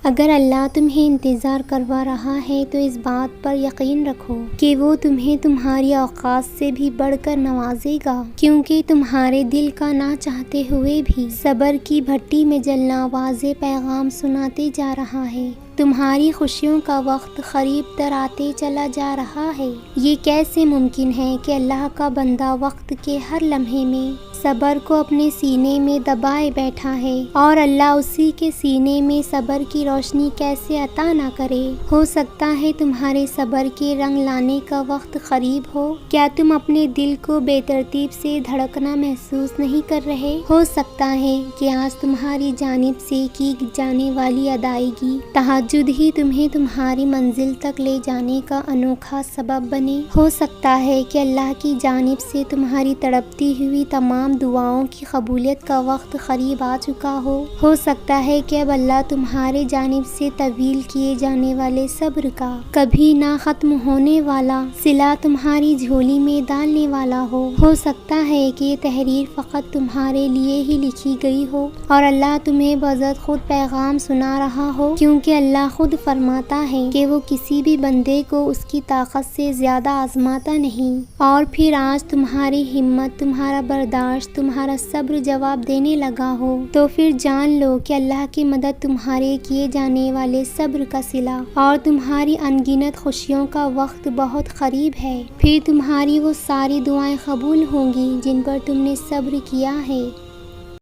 اگر اللہ تمہیں انتظار کروا رہا ہے تو اس بات پر یقین رکھو کہ وہ تمہیں تمہاری اوقات سے بھی بڑھ کر نوازے گا، کیونکہ تمہارے دل کا نہ چاہتے ہوئے بھی صبر کی بھٹی میں جلنا واضح پیغام سناتے جا رہا ہے۔ تمہاری خوشیوں کا وقت قریب تر آتے چلا جا رہا ہے۔ یہ کیسے ممکن ہے کہ اللہ کا بندہ وقت کے ہر لمحے میں صبر کو اپنے سینے میں دبائے بیٹھا ہے، اور اللہ اسی کے سینے میں صبر کی روشنی کیسے عطا نہ کرے؟ ہو سکتا ہے تمہارے صبر کے رنگ لانے کا وقت قریب ہو۔ کیا تم اپنے دل کو بے ترتیب سے دھڑکنا محسوس نہیں کر رہے؟ ہو سکتا ہے کہ آج تمہاری جانب سے کی جانے والی ادائیگی تہجد ہی تمہیں تمہاری منزل تک لے جانے کا انوکھا سبب بنے۔ ہو سکتا ہے کہ اللہ کی جانب سے تمہاری تڑپتی ہوئی تمام دعاؤں کی قبولیت کا وقت قریب آ چکا ہو۔ ہو سکتا ہے کہ اب اللہ تمہارے جانب سے طویل کیے جانے والے صبر کا کبھی نہ ختم ہونے والا صلہ تمہاری جھولی میں ڈالنے والا ہو۔ ہو سکتا ہے کہ یہ تحریر فقط تمہارے لیے ہی لکھی گئی ہو اور اللہ تمہیں بذات خود پیغام سنا رہا ہو، کیونکہ اللہ خود فرماتا ہے کہ وہ کسی بھی بندے کو اس کی طاقت سے زیادہ آزماتا نہیں۔ اور پھر آج تمہاری ہمت، تمہارا برداشت، تمہارا صبر جواب دینے لگا ہو، تو پھر جان لو کہ اللہ کی مدد تمہارے کیے جانے والے صبر کا صلہ اور تمہاری ان گنت خوشیوں کا وقت بہت قریب ہے۔ پھر تمہاری وہ ساری دعائیں قبول ہوں گی جن پر تم نے صبر کیا ہے۔